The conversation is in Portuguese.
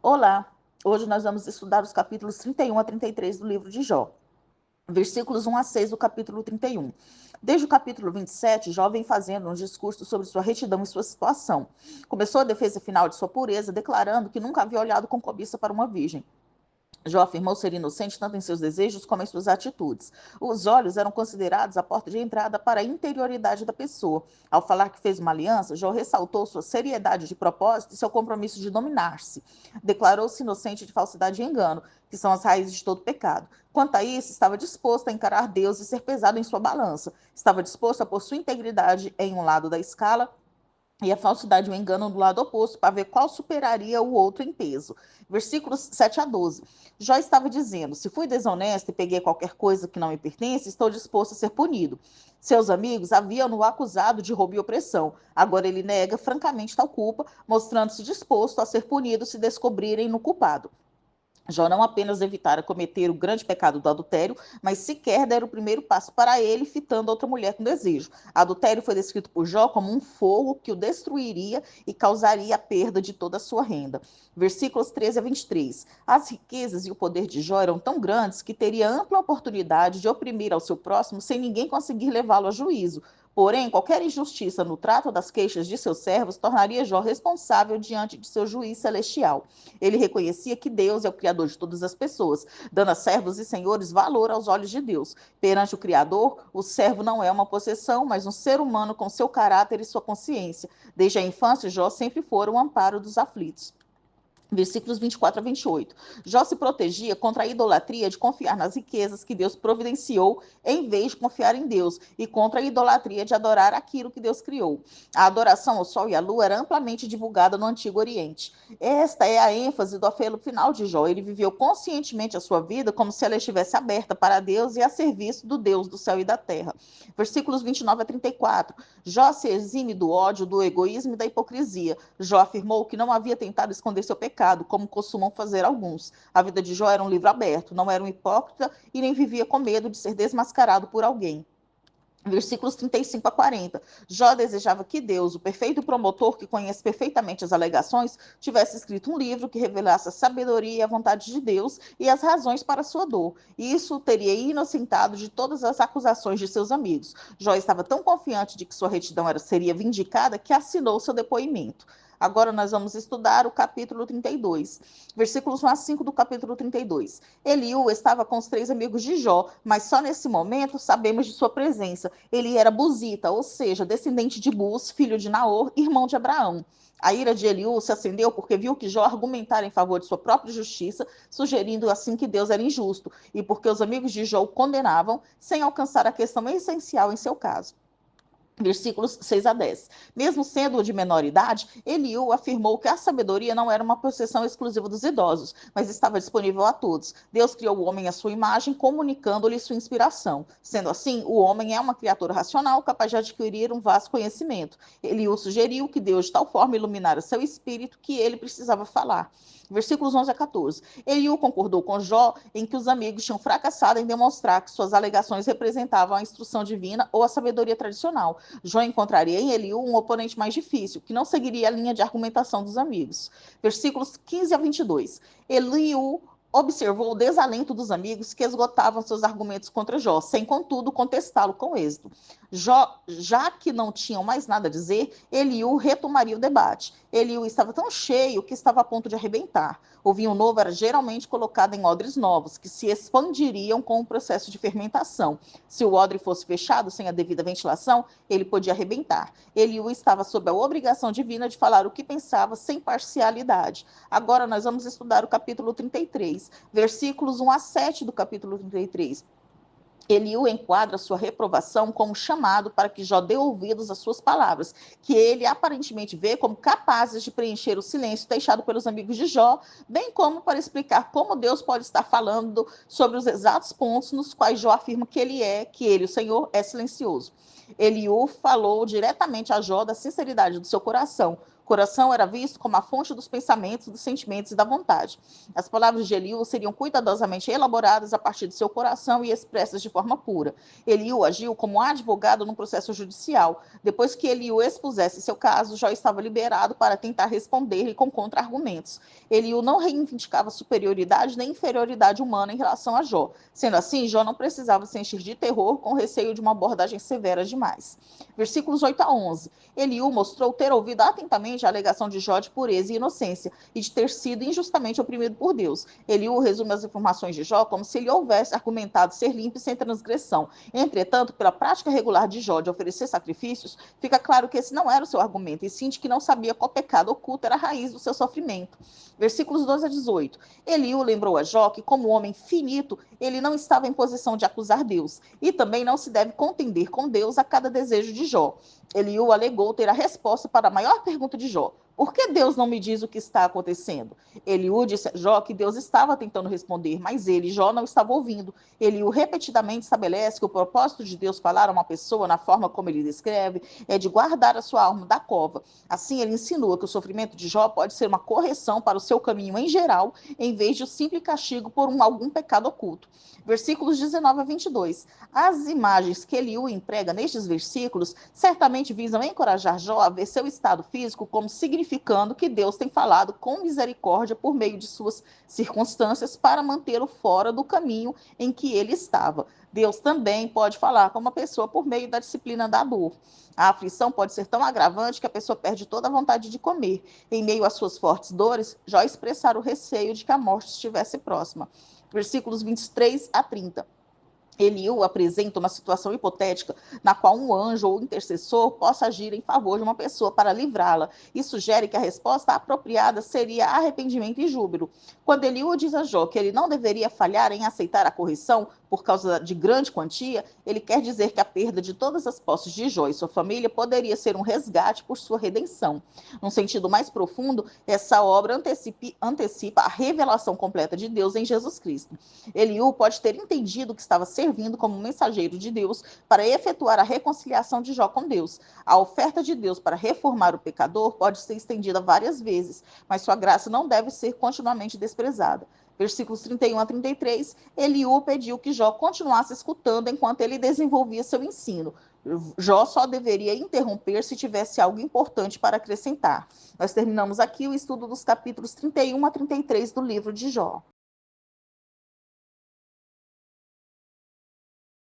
Olá! Hoje nós vamos estudar os capítulos 31 a 33 do livro de Jó, versículos 1 a 6 do capítulo 31. Desde o capítulo 27, Jó vem fazendo um discurso sobre sua retidão e sua situação. Começou a defesa final de sua pureza, declarando que nunca havia olhado com cobiça para uma virgem. Jó afirmou ser inocente tanto em seus desejos como em suas atitudes. Os olhos eram considerados a porta de entrada para a interioridade da pessoa. Ao falar que fez uma aliança, Jó ressaltou sua seriedade de propósito e seu compromisso de dominar-se. Declarou-se inocente de falsidade e engano, que são as raízes de todo pecado. Quanto a isso, estava disposto a encarar Deus e ser pesado em sua balança. Estava disposto a pôr sua integridade em um lado da escala e a falsidade e o engano do lado oposto, para ver qual superaria o outro em peso. Versículos 7 a 12. Jó estava dizendo: se fui desonesto e peguei qualquer coisa que não me pertence, estou disposto a ser punido. Seus amigos haviam-no acusado de roubo e opressão. Agora ele nega francamente tal culpa, mostrando-se disposto a ser punido se descobrirem no culpado. Jó não apenas evitara cometer o grande pecado do adultério, mas sequer dera o primeiro passo para ele, fitando outra mulher com desejo. Adultério foi descrito por Jó como um fogo que o destruiria e causaria a perda de toda a sua renda. Versículos 13 a 23. As riquezas e o poder de Jó eram tão grandes que teria ampla oportunidade de oprimir ao seu próximo sem ninguém conseguir levá-lo a juízo. Porém, qualquer injustiça no trato das queixas de seus servos tornaria Jó responsável diante de seu juiz celestial. Ele reconhecia que Deus é o Criador de todas as pessoas, dando a servos e senhores valor aos olhos de Deus. Perante o Criador, o servo não é uma possessão, mas um ser humano com seu caráter e sua consciência. Desde a infância, Jó sempre foi o amparo dos aflitos. Versículos 24 a 28. Jó se protegia contra a idolatria de confiar nas riquezas que Deus providenciou, em vez de confiar em Deus, e contra a idolatria de adorar aquilo que Deus criou. A adoração ao sol e à lua era amplamente divulgada no Antigo Oriente. Esta é a ênfase do apelo final de Jó. Ele viveu conscientemente a sua vida como se ela estivesse aberta para Deus e a serviço do Deus do céu e da terra. Versículos 29 a 34. Jó se exime do ódio, do egoísmo e da hipocrisia. Jó afirmou que não havia tentado esconder seu pecado, como costumam fazer alguns. A vida de Jó era um livro aberto, não era um hipócrita e nem vivia com medo de ser desmascarado por alguém. Versículos 35 a 40. Jó desejava que Deus, o perfeito promotor que conhece perfeitamente as alegações, tivesse escrito um livro que revelasse a sabedoria e a vontade de Deus e as razões para a sua dor. Isso o teria inocentado de todas as acusações de seus amigos. Jó estava tão confiante de que sua retidão seria vindicada que assinou seu depoimento. Agora nós vamos estudar o capítulo 32, versículos 1 a 5 do capítulo 32. Eliú estava com os 3 amigos de Jó, mas só nesse momento sabemos de sua presença. Ele era Buzita, ou seja, descendente de Buz, filho de Naor, irmão de Abraão. A ira de Eliú se acendeu porque viu que Jó argumentara em favor de sua própria justiça, sugerindo assim que Deus era injusto, e porque os amigos de Jó o condenavam, sem alcançar a questão essencial em seu caso. Versículos 6 a 10. Mesmo sendo de menor idade, Eliú afirmou que a sabedoria não era uma possessão exclusiva dos idosos, mas estava disponível a todos. Deus criou o homem à sua imagem, comunicando-lhe sua inspiração. Sendo assim, o homem é uma criatura racional, capaz de adquirir um vasto conhecimento. Eliú sugeriu que Deus de tal forma iluminara seu espírito que ele precisava falar. Versículos 11 a 14. Eliú concordou com Jó em que os amigos tinham fracassado em demonstrar que suas alegações representavam a instrução divina ou a sabedoria tradicional. Jó encontraria em Eliú um oponente mais difícil, que não seguiria a linha de argumentação dos amigos. Versículos 15 a 22. Eliú observou o desalento dos amigos que esgotavam seus argumentos contra Jó, sem, contudo, contestá-lo com êxito. Jó, já que não tinham mais nada a dizer, Eliú retomaria o debate. Eliú estava tão cheio que estava a ponto de arrebentar. O vinho novo era geralmente colocado em odres novos, que se expandiriam com o processo de fermentação. Se o odre fosse fechado sem a devida ventilação, ele podia arrebentar. Eliú estava sob a obrigação divina de falar o que pensava sem parcialidade. Agora nós vamos estudar o capítulo 33, versículos 1 a 7 do capítulo 33. Eliú enquadra sua reprovação como chamado para que Jó dê ouvidos às suas palavras, que ele aparentemente vê como capazes de preencher o silêncio deixado pelos amigos de Jó, bem como para explicar como Deus pode estar falando sobre os exatos pontos nos quais Jó afirma que ele, o Senhor, é silencioso. Eliú falou diretamente a Jó da sinceridade do seu coração, coração era visto como a fonte dos pensamentos, dos sentimentos e da vontade. As palavras de Eliú seriam cuidadosamente elaboradas a partir do seu coração e expressas de forma pura. Eliú agiu como advogado no processo judicial. Depois que Eliú expusesse seu caso, Jó estava liberado para tentar responder-lhe com contra-argumentos. Eliú não reivindicava superioridade nem inferioridade humana em relação a Jó. Sendo assim, Jó não precisava se encher de terror com receio de uma abordagem severa demais. Versículos 8 a 11. Eliú mostrou ter ouvido atentamente a alegação de Jó de pureza e inocência e de ter sido injustamente oprimido por Deus. Eliú resume as informações de Jó como se ele houvesse argumentado ser limpo e sem transgressão. Entretanto, pela prática regular de Jó de oferecer sacrifícios, fica claro que esse não era o seu argumento, e sim de que não sabia qual pecado oculto era a raiz do seu sofrimento. Versículos 12 a 18. Eliú lembrou a Jó que, como homem finito, ele não estava em posição de acusar Deus, e também não se deve contender com Deus a cada desejo de Jó. Eliú alegou ter a resposta para a maior pergunta de Jó: por que Deus não me diz o que está acontecendo? Eliú disse a Jó que Deus estava tentando responder, mas ele, Jó, não estava ouvindo. Eliú repetidamente estabelece que o propósito de Deus falar a uma pessoa na forma como ele descreve é de guardar a sua alma da cova. Assim, ele insinua que o sofrimento de Jó pode ser uma correção para o seu caminho em geral, em vez de um simples castigo por algum pecado oculto. Versículos 19 a 22. As imagens que Eliú emprega nestes versículos certamente visam encorajar Jó a ver seu estado físico como significando que Deus tem falado com misericórdia por meio de suas circunstâncias para mantê-lo fora do caminho em que ele estava. Deus também pode falar com uma pessoa por meio da disciplina da dor. A aflição pode ser tão agravante que a pessoa perde toda a vontade de comer. Em meio às suas fortes dores, Jó expressar o receio de que a morte estivesse próxima. Versículos 23 a 30. Eliú apresenta uma situação hipotética na qual um anjo ou intercessor possa agir em favor de uma pessoa para livrá-la e sugere que a resposta apropriada seria arrependimento e júbilo. Quando Eliú diz a Jó que ele não deveria falhar em aceitar a correção por causa de grande quantia, ele quer dizer que a perda de todas as posses de Jó e sua família poderia ser um resgate por sua redenção. Num sentido mais profundo, essa obra antecipa a revelação completa de Deus em Jesus Cristo. Eliú pode ter entendido que estava servindo como mensageiro de Deus para efetuar a reconciliação de Jó com Deus. A oferta de Deus para reformar o pecador pode ser estendida várias vezes, mas sua graça não deve ser continuamente desprezada. Versículos 31 a 33, Eliú pediu que Jó continuasse escutando enquanto ele desenvolvia seu ensino. Jó só deveria interromper se tivesse algo importante para acrescentar. Nós terminamos aqui o estudo dos capítulos 31 a 33 do livro de Jó.